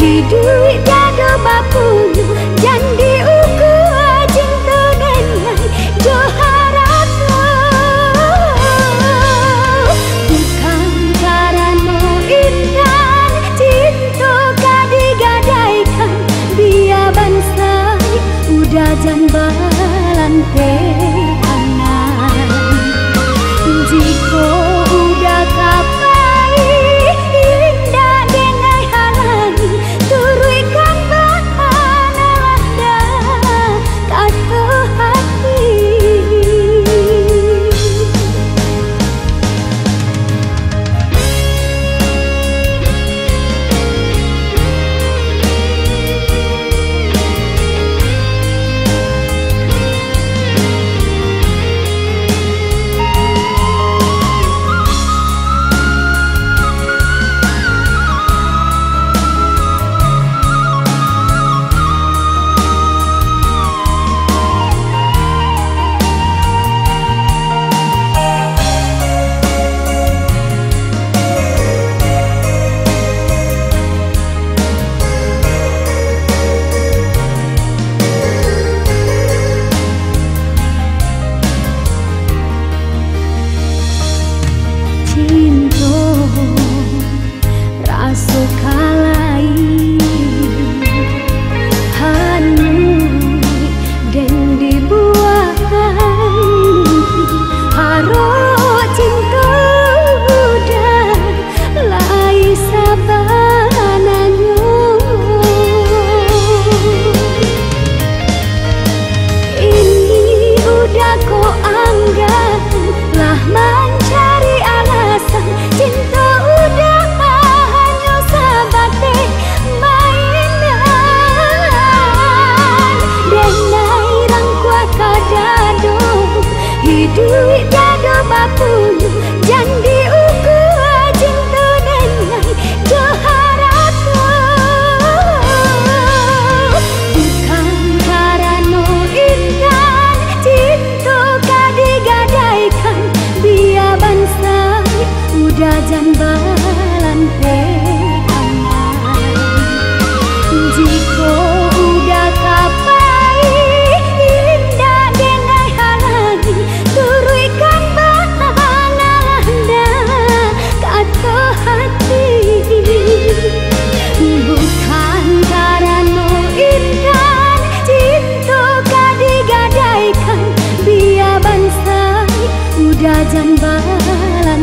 Hidup dado bapunya jandi uku cinta denai joharatu bukan karena indah cinta kadigadaikan dia bangsa udah jambalan tehanan jika udah kapai indah denai halani turunkan bahana landa kata hati duit dado bapunya jandi uku cinta denai joharatu bukan karena indah cinta kadigadaikan dia bangsa udah jambalan tehanan jika udah kapai indah denai halani turunkan bahana landa kata hati bukan karena indah cinta kadigadaikan dia bangsa udah jambalan